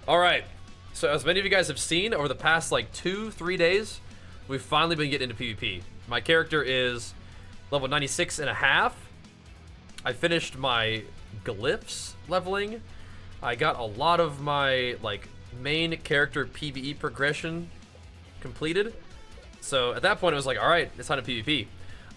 All right. So as many of you guys have seen over the past like 2-3 days, we've finally been getting into PvP. My character is level 96 and a half. I finished my glyphs leveling. I got a lot of my like main character PvE progression completed. So at that point it was like, all right, it's time to PvP.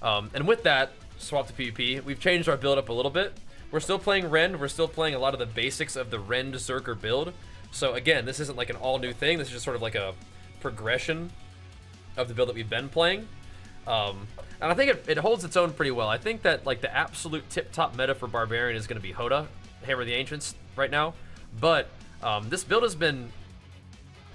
And with that swap to PvP, we've changed our build up a little bit. We're still playing Rend. We're still playing a lot of the basics of the Rend Zerker build. So again, this isn't like an all new thing. This is just sort of like a progression of the build that we've been playing. And I think it holds its own pretty well. I think that like the absolute tip-top meta for Barbarian is going to be Hoda, Hammer of the Ancients right now. But this build has been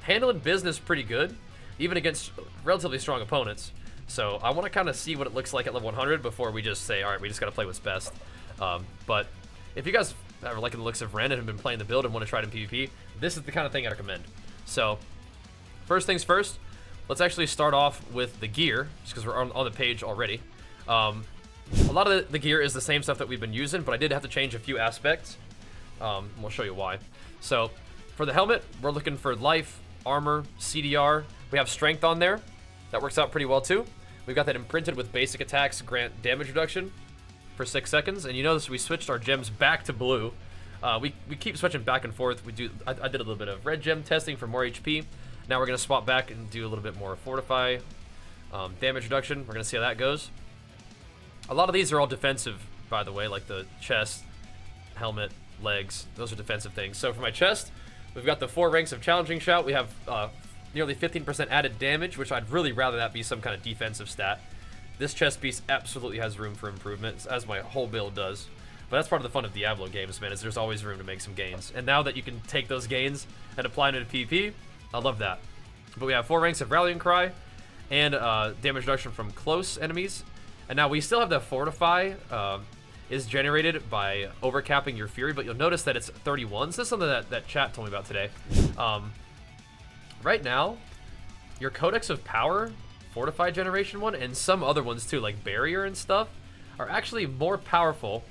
handling business pretty good, even against relatively strong opponents. So I want to kind of see what it looks like at level 100 before we just say, all right, we just got to play what's best. But if you guys are liking the looks of Rend and have been playing the build and want to try it in PvP, this is the kind of thing I recommend. So first things first, let's actually start off with the gear, just because we're on the page already. A lot of the gear is the same stuff that we've been using, but I did have to change a few aspects. We'll show you why. So for the helmet, we're looking for life, armor, CDR. We have strength on there. That works out pretty well too. We've got that imprinted with basic attacks grant damage reduction for 6 seconds. And you notice we switched our gems back to blue. We keep switching back and forth. I did a little bit of red gem testing for more HP. Now we're going to swap back and do a little bit more fortify damage reduction. We're going to see how that goes. A lot of these are all defensive, by the way, like the chest, helmet, legs. Those are defensive things. So for my chest, we've got the 4 ranks of challenging shout. We have nearly 15% added damage, which I'd really rather that be some kind of defensive stat. This chest piece absolutely has room for improvement, as my whole build does. But that's part of the fun of Diablo games, man, is there's always room to make some gains. And now that you can take those gains and apply them to PvP, I love that. But we have 4 ranks of Rallying Cry and damage reduction from close enemies. And now we still have the Fortify is generated by overcapping your Fury, but you'll notice that it's 31. So this is something that chat told me about today. Right now, your Codex of Power, Fortify Generation 1, and some other ones too, like Barrier and stuff, are actually more powerful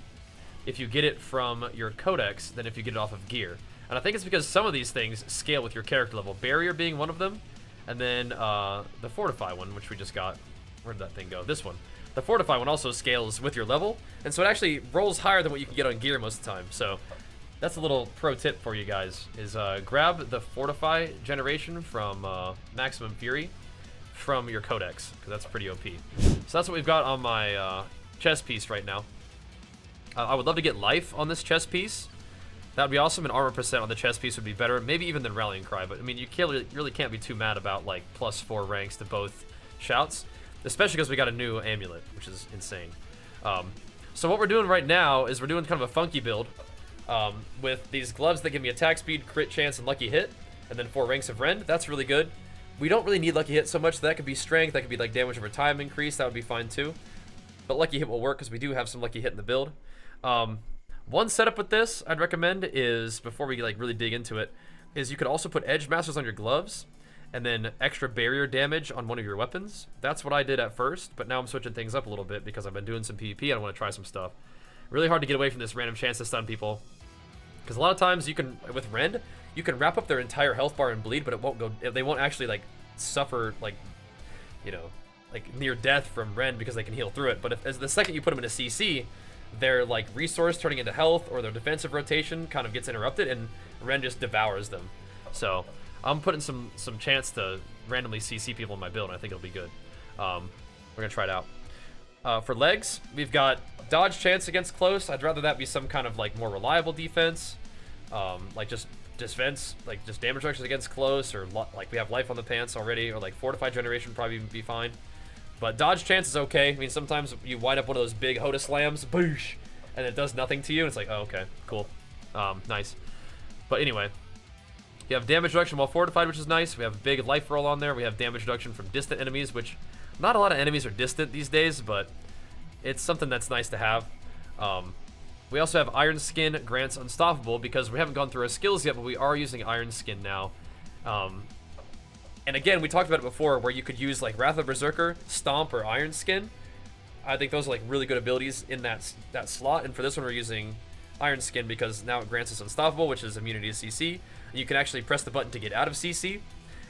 if you get it from your Codex than if you get it off of gear. And I think it's because some of these things scale with your character level. Barrier being one of them, and then the Fortify one, which we just got. Where did that thing go? This one. The Fortify one also scales with your level, and so it actually rolls higher than what you can get on gear most of the time. So that's a little pro tip for you guys, is grab the Fortify generation from Maximum Fury from your Codex, because that's pretty OP. So that's what we've got on my chest piece right now. I would love to get life on this chest piece. That would be awesome, and armor percent on the chest piece would be better, maybe even than Rallying Cry, but I mean, you really can't be too mad about like +4 ranks to both shouts, especially because we got a new amulet, which is insane. So what we're doing right now is we're doing kind of a funky build with these gloves that give me attack speed, crit chance, and lucky hit, and then 4 ranks of Rend. That's really good. We don't really need lucky hit so much. That could be strength, that could be like damage over time increase, that would be fine too. But lucky hit will work because we do have some lucky hit in the build. One setup with this I'd recommend is, before we like really dig into it, is you could also put Edge Masters on your gloves and then extra barrier damage on one of your weapons. That's what I did at first, but now I'm switching things up a little bit because I've been doing some PvP and I want to try some stuff. Really hard to get away from this random chance to stun people, because a lot of times you can, with Rend, you can wrap up their entire health bar and bleed, but it won't go, they won't actually like suffer like, you know, like near death from Rend because they can heal through it. But if, as the second you put them in a CC, their like resource turning into health or their defensive rotation kind of gets interrupted, and Rend just devours them. So I'm putting some chance to randomly CC people in my build, and I think it'll be good. We're gonna try it out. For legs, we've got dodge chance against close. I'd rather that be some kind of like more reliable defense, like just defense, like just damage reductions against close, or like we have life on the pants already, or like fortify generation probably be fine. But dodge chance is okay. I mean, sometimes you wind up one of those big Hoda slams, boosh, and it does nothing to you. And it's like, oh, okay, cool, nice. But anyway, you have damage reduction while fortified, which is nice. We have big life roll on there. We have damage reduction from distant enemies, which not a lot of enemies are distant these days, but it's something that's nice to have. We also have Iron Skin grants Unstoppable, because we haven't gone through our skills yet, but we are using Iron Skin now. And again, we talked about it before, where you could use like Wrath of Berserker, Stomp, or Iron Skin. I think those are like really good abilities in that slot. And for this one, we're using Iron Skin because now it grants us Unstoppable, which is immunity to CC, You can actually press the button to get out of CC,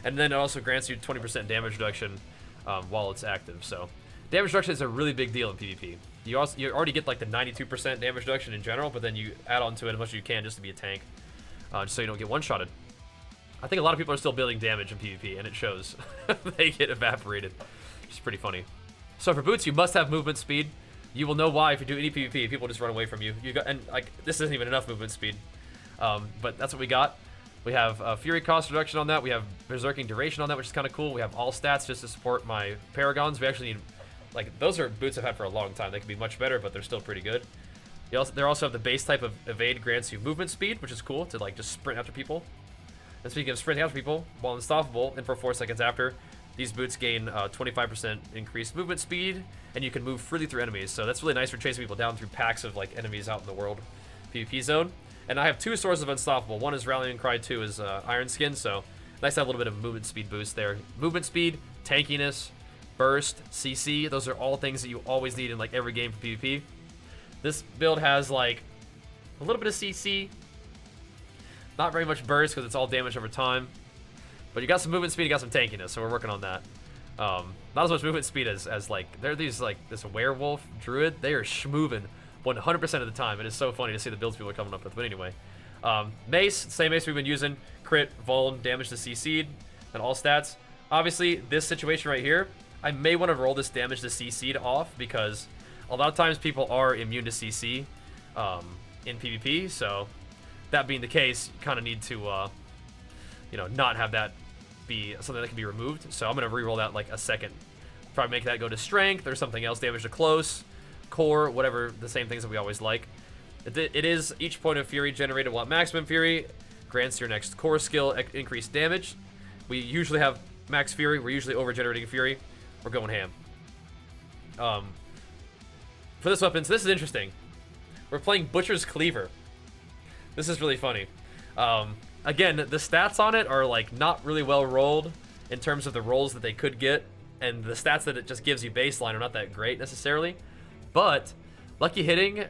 and then it also grants you 20% damage reduction while it's active. So damage reduction is a really big deal in PvP. You already get like the 92% damage reduction in general, but then you add on to it as much as you can just to be a tank, just so you don't get one-shotted. I think a lot of people are still building damage in PvP, and it shows. They get evaporated, which is pretty funny. So for boots, you must have movement speed. You will know why if you do any PvP. People just run away from you. And like this isn't even enough movement speed, but that's what we got. We have Fury cost reduction on that. We have Berserking duration on that, which is kind of cool. We have all stats just to support my Paragons. We actually need, like, those are boots I've had for a long time. They can be much better, but they're still pretty good. They also have the base type of evade grants you movement speed, which is cool to like just sprint after people. And speaking of sprinting after people, while unstoppable and for 4 seconds after, these boots gain 25% increased movement speed, and you can move freely through enemies. So that's really nice for chasing people down through packs of like enemies out in the world PvP zone. And I have 2 sources of unstoppable. One is Rallying Cry, 2 is Iron Skin, so nice to have a little bit of movement speed boost there. Movement speed, tankiness, burst, CC, those are all things that you always need in like every game for PvP. This build has like a little bit of CC, not very much burst because it's all damage over time. But you got some movement speed, you got some tankiness, so we're working on that. Not as much movement speed as like, they're these like, this werewolf druid, they are schmoving 100% of the time. It is so funny to see the builds people are coming up with, but anyway. Mace, same mace we've been using, crit, vuln, damage to CC'd, and all stats. Obviously, this situation right here, I may want to roll this damage to CC'd off because a lot of times people are immune to CC in PvP, so that being the case, you kind of need to, you know, not have that be something that can be removed. So I'm going to reroll that like a second. Probably make that go to strength or something else, damage to close, core, whatever, the same things that we always like. It is each point of fury generated while at maximum fury grants your next core skill increased damage. We usually have max fury. We're usually over generating fury. We're going ham. For this weapon, so this is interesting. We're playing Butcher's Cleaver. This is really funny. Again, the stats on it are like not really well rolled in terms of the rolls that they could get, and the stats that it just gives you baseline are not that great necessarily. But lucky hitting,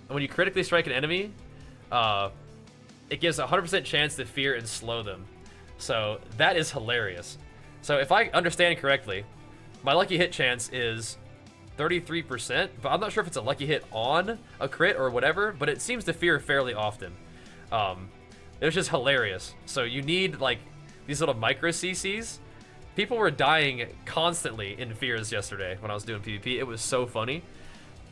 when you critically strike an enemy, it gives a 100% chance to fear and slow them. So that is hilarious. So if I understand correctly, my lucky hit chance is 33%, but I'm not sure if it's a lucky hit on a crit or whatever, but it seems to fear fairly often. It was just hilarious. So you need like these little micro CCs. People were dying constantly in fears yesterday when I was doing PvP. It was so funny.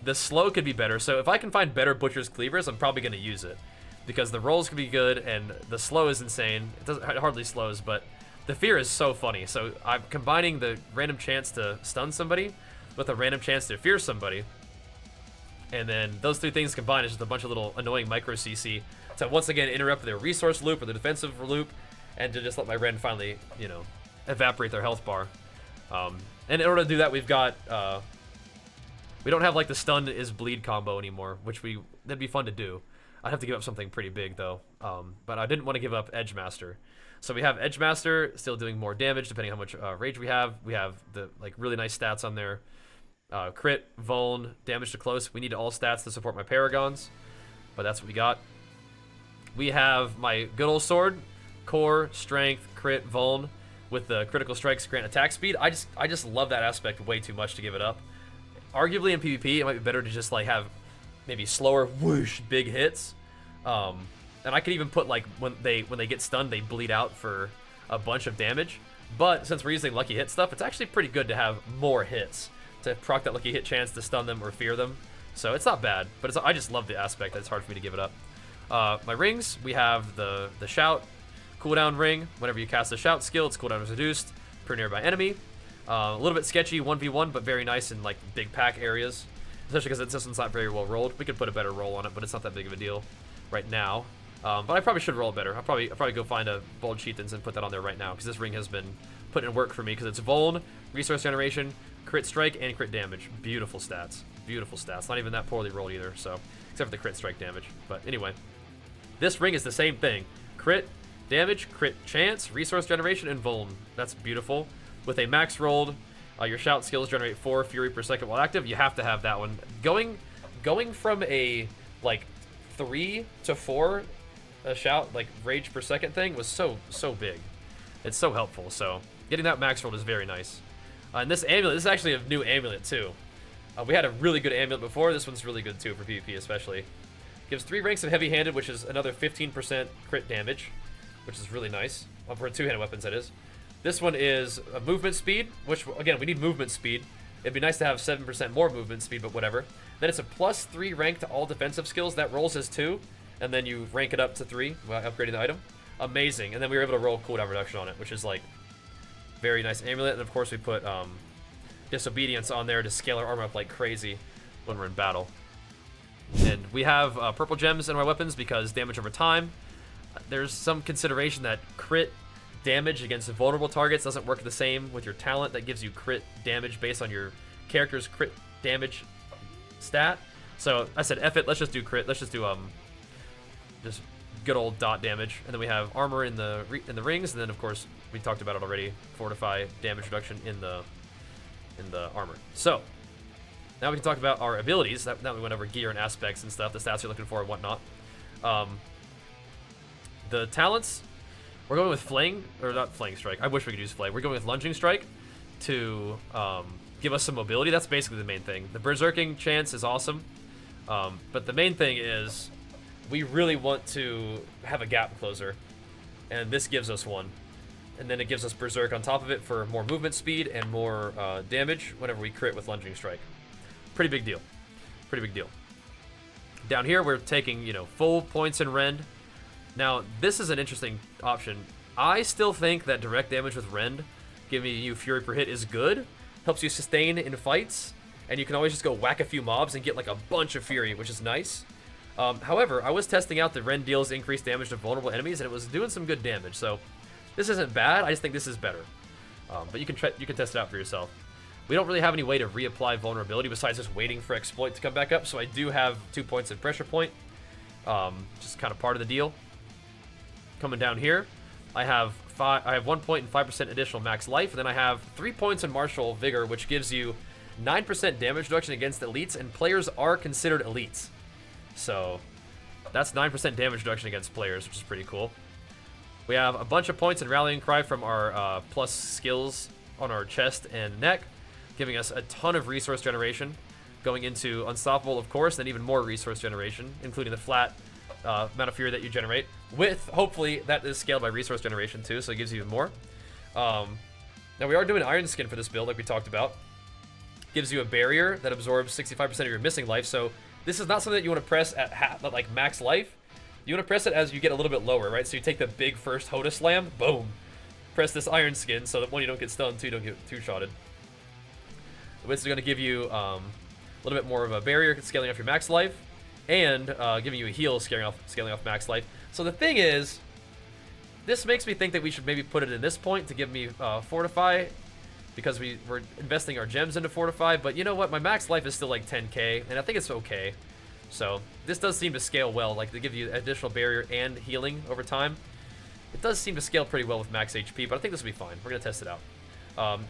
The slow could be better, so if I can find better Butcher's Cleavers, I'm probably going to use it. Because the rolls can be good, and the slow is insane. It hardly slows, but the fear is so funny. So I'm combining the random chance to stun somebody with a random chance to fear somebody. And then those 2 things combined is just a bunch of little annoying micro CC to once again interrupt their resource loop or the defensive loop, and to just let my Rend finally, you know, evaporate their health bar. And in order to do that, we've got... we don't have like the stun is bleed combo anymore, which that'd be fun to do. I'd have to give up something pretty big though, but I didn't want to give up Edge Master. So we have Edge Master still doing more damage depending on how much rage we have. We have the like really nice stats on there. Crit, vuln, damage to close. We need all stats to support my Paragons, but that's what we got. We have my good old sword, core, strength, crit, vuln, with the critical strikes grant attack speed. I just love that aspect way too much to give it up. Arguably in PvP, it might be better to just like have maybe slower whoosh big hits. And I could even put like when they get stunned, they bleed out for a bunch of damage. But since we're using lucky hit stuff, it's actually pretty good to have more hits to proc that lucky hit chance to stun them or fear them. So it's not bad, but I just love the aspect that it's hard for me to give it up. My rings, we have the shout cooldown ring. Whenever you cast a shout skill, its cooldown is reduced per nearby enemy. A little bit sketchy 1v1, but very nice in like big pack areas, especially because this one's not very well rolled. We could put a better roll on it, but it's not that big of a deal right now. But I probably should roll it better. I'll probably go find a bold Cheetans and put that on there right now, because this ring has been put in work for me, because it's vuln, resource generation, crit strike, and crit damage. Beautiful stats. Beautiful stats. Not even that poorly rolled either, so except for the crit strike damage. But anyway, this ring is the same thing. Crit damage, crit chance, resource generation, and vuln. That's beautiful. With a max rolled, your shout skills generate 4 fury per second while active. You have to have that one. Going from a like 3 to 4 shout, like rage per second thing was so big. It's so helpful. So getting that max rolled is very nice. And this amulet, this is actually a new amulet too. We had a really good amulet before. This one's really good too for PvP especially. Gives 3 ranks of heavy-handed, which is another 15% crit damage, which is really nice. For 2-handed weapons, that is. This one is a movement speed, which, again, we need movement speed. It'd be nice to have 7% more movement speed, but whatever. Then it's a +3 rank to all defensive skills. That rolls as 2, and then you rank it up to 3 by upgrading the item. Amazing. And then we were able to roll cooldown reduction on it, which is, like, very nice amulet. And, of course, we put Disobedience on there to scale our armor up like crazy when we're in battle. And we have purple gems in our weapons because damage over time. There's some consideration that crit damage against vulnerable targets doesn't work the same with your talent that gives you crit damage based on your character's crit damage stat. So I said, F it, let's just do crit. Let's just do just good old dot damage. And then we have armor in the rings, and then of course we talked about it already. Fortify damage reduction in the armor. So now we can talk about our abilities. Now we went over gear and aspects and stuff, the stats you're looking for and whatnot. The talents, we're going with Flaying, or not Flaying Strike. I wish we could use Flay. We're going with Lunging Strike to give us some mobility. That's basically the main thing. The Berserking chance is awesome, but the main thing is we really want to have a gap closer, and this gives us one. And then it gives us Berserk on top of it for more movement speed and more damage whenever we crit with Lunging Strike. Pretty big deal. Pretty big deal. Down here, we're taking, full points in Rend. Now, this is an interesting option. I still think that direct damage with Rend, giving you Fury per hit, is good. Helps you sustain in fights, and you can always just go whack a few mobs and get like a bunch of Fury, which is nice. However, I was testing out the Rend deals increased damage to vulnerable enemies, and it was doing some good damage. So this isn't bad. I just think this is better. But you can test it out for yourself. We don't really have any way to reapply vulnerability besides just waiting for exploit to come back up. So I do have 2 points in pressure point, just kind of part of the deal. Coming down here, I have 1 point and 5% additional max life, and then I have 3 points in martial vigor, which gives you 9% damage reduction against elites, and players are considered elites. So that's 9% damage reduction against players, which is pretty cool. We have a bunch of points in Rallying Cry from our plus skills on our chest and neck, giving us a ton of resource generation, going into Unstoppable, of course, and even more resource generation, including the flat amount of Fury that you generate, with, hopefully, that is scaled by resource generation too, so it gives you even more. Now, we are doing Iron Skin for this build, like we talked about. Gives you a barrier that absorbs 65% of your missing life, so this is not something that you want to press at like max life. You want to press it as you get a little bit lower, right? So you take the big first Hoda Slam, boom. Press this Iron Skin so that one, you don't get stunned, two, you don't get two-shotted. This is going to give you a little bit more of a barrier scaling off your max life, and giving you a heal scaling off max life. So the thing is, this makes me think that we should maybe put it in this point to give me Fortify, because we're investing our gems into Fortify, but you know what? My max life is still like 10k, and I think it's okay. So this does seem to scale well, like they give you additional barrier and healing over time. It does seem to scale pretty well with max HP, but I think this will be fine. We're going to test it out.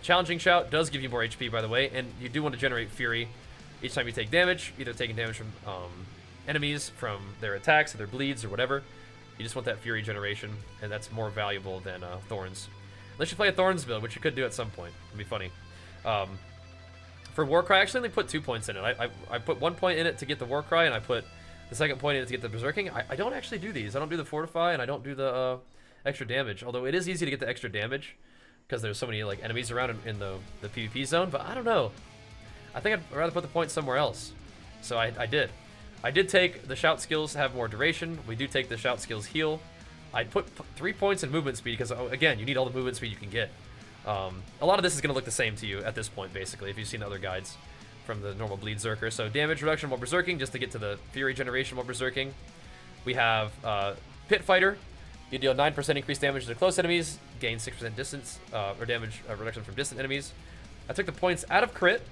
Challenging Shout does give you more HP, by the way, and you do want to generate Fury each time you take damage, either taking damage from enemies, from their attacks, or their bleeds, or whatever. You just want that Fury generation, and that's more valuable than Thorns. Unless you play a Thorns build, which you could do at some point. It'd be funny. For Warcry, actually, they put 2 points in it. I put 1 point in it to get the Warcry, and I put the second point in it to get the Berserking. I don't actually do these. I don't do the Fortify, and I don't do the extra damage. Although it is easy to get the extra damage, because there's so many like enemies around in the PvP zone. But I don't know. I think I'd rather put the point somewhere else. So I did. I did take the Shout skills to have more duration. We do take the Shout skills heal. I put 3 points in movement speed because, again, you need all the movement speed you can get. A lot of this is going to look the same to you at this point, basically, if you've seen other guides from the normal Bleed Zerker. So damage reduction while Berserking, just to get to the Fury generation while Berserking. We have Pit Fighter. You deal 9% increased damage to close enemies, gain 6% distance, or damage reduction from distant enemies. I took the points out of crit,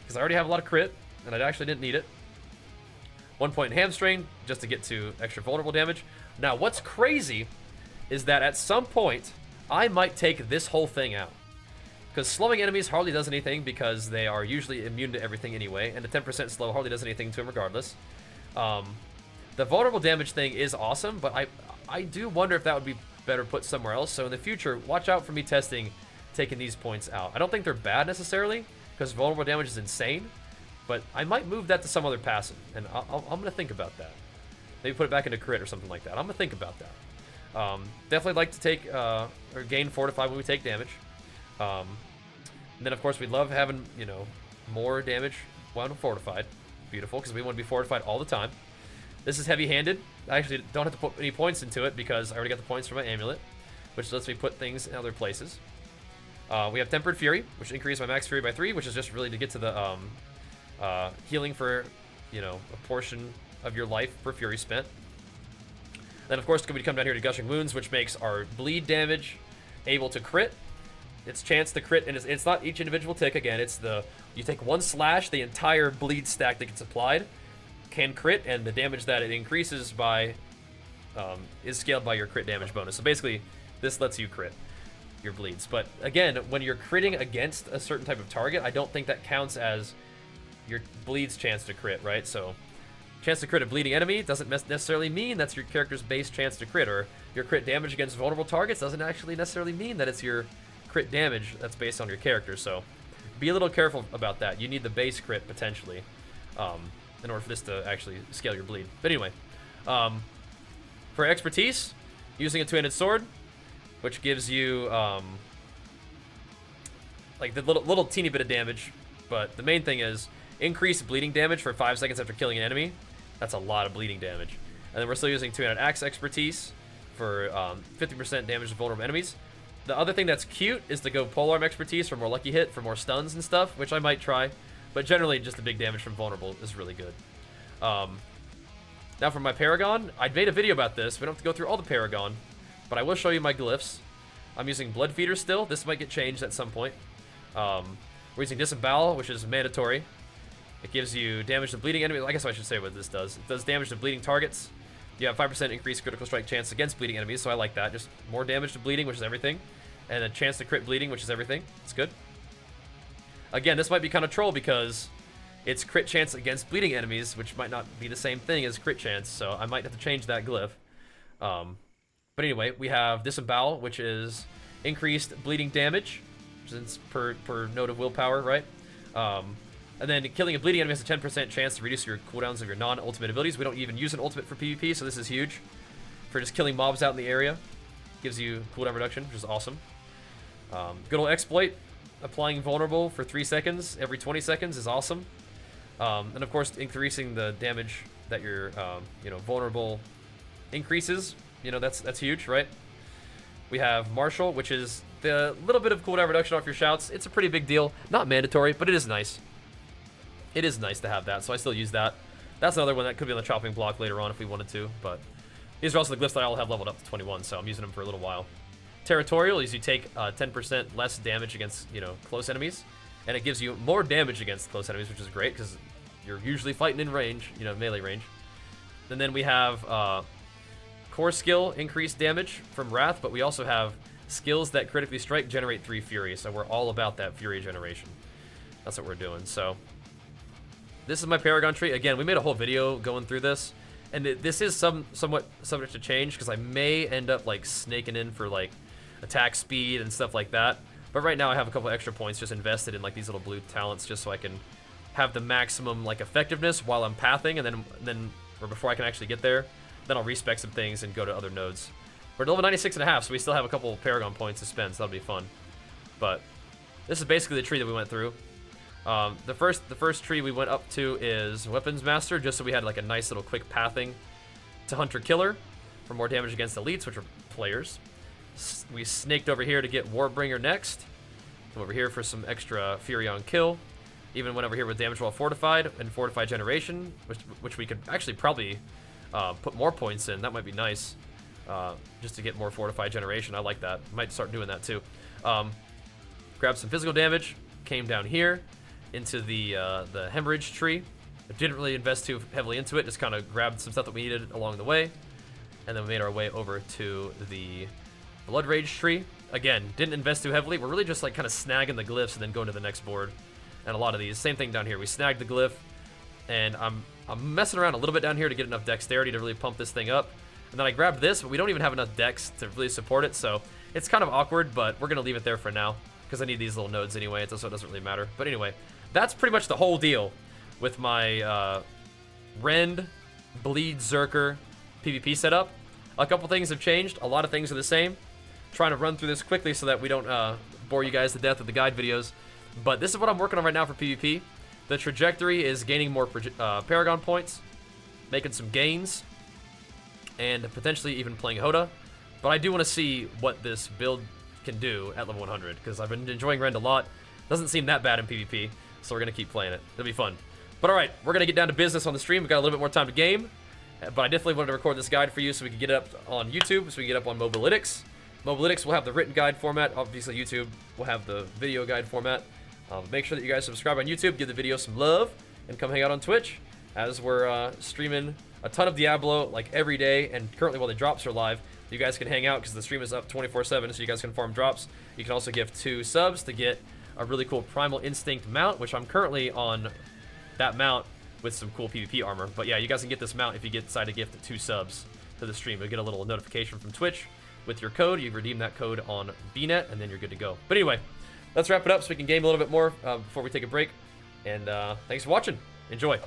because I already have a lot of crit, and I actually didn't need it. 1 point in Hamstring, just to get to extra vulnerable damage. Now, what's crazy is that at some point, I might take this whole thing out. Because slowing enemies hardly does anything, because they are usually immune to everything anyway, and a 10% slow hardly does anything to them regardless. The vulnerable damage thing is awesome, but I do wonder if that would be better put somewhere else. So in the future, watch out for me taking these points out. I don't think they're bad necessarily, because vulnerable damage is insane, but I might move that to some other passive, and I'm going to think about that. Maybe put it back into crit or something like that. I'm going to think about that. Definitely like to take, or gain fortify when we take damage. And then, of course, we love having, you know, more damage when fortified. Beautiful, because we want to be fortified all the time. This is heavy-handed. I actually don't have to put any points into it because I already got the points from my amulet, which lets me put things in other places. We have Tempered Fury, which increases my max Fury by 3, which is just really to get to the healing for, you know, a portion of your life per Fury spent. Then, of course, we come down here to Gushing Wounds, which makes our bleed damage able to crit. Its chance to crit, and it's not each individual tick, again, it's you take one slash, the entire bleed stack that gets applied can crit, and the damage that it increases by is scaled by your crit damage bonus. So basically, this lets you crit your bleeds. But again, when you're critting against a certain type of target, I don't think that counts as your bleed's chance to crit, right? So chance to crit a bleeding enemy doesn't necessarily mean that's your character's base chance to crit, or your crit damage against vulnerable targets doesn't actually necessarily mean that it's your crit damage that's based on your character. So be a little careful about that. You need the base crit potentially in order for this to actually scale your bleed. But anyway, for expertise, using a two-handed sword, which gives you like the little teeny bit of damage, but the main thing is increased bleeding damage for 5 seconds after killing an enemy. That's a lot of bleeding damage. And then we're still using two-handed axe expertise for 50% damage to vulnerable enemies. The other thing that's cute is to go polearm expertise for more lucky hit, for more stuns and stuff, which I might try. But generally, just the big damage from vulnerable is really good. Now for my Paragon, I made a video about this. We don't have to go through all the Paragon, but I will show you my glyphs. I'm using Blood Feeder still. This might get changed at some point. We're using Disembowel, which is mandatory. It gives you damage to bleeding enemies. I guess I should say what this does. It does damage to bleeding targets. You have 5% increased critical strike chance against bleeding enemies, so I like that. Just more damage to bleeding, which is everything. And a chance to crit bleeding, which is everything. It's good. Again, this might be kind of troll because it's crit chance against bleeding enemies, which might not be the same thing as crit chance, so I might have to change that glyph. But anyway, we have Disembowel, which is increased bleeding damage, since per node of willpower, right? And then killing a bleeding enemy has a 10% chance to reduce your cooldowns of your non-ultimate abilities. We don't even use an ultimate for PvP, so this is huge. For just killing mobs out in the area. Gives you cooldown reduction, which is awesome. Good old exploit. Applying vulnerable for 3 seconds every 20 seconds is awesome. And of course, increasing the damage that your vulnerable increases. That's huge, right? We have Martial, which is the little bit of cooldown reduction off your shouts. It's a pretty big deal. Not mandatory, but it is nice. It is nice to have that, so I still use that. That's another one that could be on the chopping block later on if we wanted to, but these are also the glyphs that I'll have leveled up to 21, so I'm using them for a little while. Territorial is you take 10% less damage against, close enemies, and it gives you more damage against close enemies, which is great, because you're usually fighting in range, melee range. And then we have Core Skill, increased damage from Wrath, but we also have skills that critically strike generate 3 Fury, so we're all about that Fury generation. That's what we're doing, so this is my Paragon tree. Again, we made a whole video going through this, and this is somewhat subject to change because I may end up like snaking in for like attack speed and stuff like that. But right now I have a couple extra points just invested in like these little blue talents just so I can have the maximum like effectiveness while I'm pathing, and then or before I can actually get there, then I'll respec some things and go to other nodes. We're at level 96.5, so we still have a couple Paragon points to spend, so that'll be fun. But this is basically the tree that we went through. The first tree we went up to is Weapons Master, just so we had like a nice little quick pathing to Hunter Killer for more damage against elites, which are players. We snaked over here to get Warbringer next. Come over here for some extra Fury on Kill. Even went over here with damage while fortified and fortified generation, which we could actually probably put more points in. That might be nice, just to get more fortified generation. I like that. Might start doing that too. Grabbed some physical damage. Came down here into the Hemorrhage tree. I didn't really invest too heavily into it, just kind of grabbed some stuff that we needed along the way. And then we made our way over to the Blood Rage tree. Again, didn't invest too heavily. We're really just like kind of snagging the glyphs and then going to the next board. And a lot of these, same thing down here. We snagged the glyph, and I'm I'm messing around a little bit down here to get enough dexterity to really pump this thing up. And then I grabbed this, but we don't even have enough dex to really support it, so it's kind of awkward, but we're going to leave it there for now because I need these little nodes anyway, so it doesn't really matter. But anyway, that's pretty much the whole deal with my Rend, Bleed, Zerker PvP setup. A couple things have changed. A lot of things are the same. Trying to run through this quickly so that we don't bore you guys to death with the guide videos. But this is what I'm working on right now for PvP. The trajectory is gaining more Paragon points, making some gains, and potentially even playing Hoda. But I do want to see what this build can do at level 100, because I've been enjoying Rend a lot. Doesn't seem that bad in PvP, so we're going to keep playing it. It'll be fun. But alright, we're going to get down to business on the stream. We've got a little bit more time to game, but I definitely wanted to record this guide for you so we can get it up on YouTube, so we can get it up on Mobalytics. Mobalytics will have the written guide format. Obviously, YouTube will have the video guide format. Make sure that you guys subscribe on YouTube, give the video some love, and come hang out on Twitch, as we're streaming a ton of Diablo like every day, and currently while the drops are live, you guys can hang out because the stream is up 24/7, so you guys can farm drops. You can also give 2 subs to get a really cool Primal Instinct mount, which I'm currently on that mount with some cool PvP armor. But yeah, you guys can get this mount if you decide to gift 2 subs to the stream. You'll get a little notification from Twitch with your code. You redeem that code on BNet, and then you're good to go. But anyway, let's wrap it up so we can game a little bit more before we take a break. And thanks for watching. Enjoy.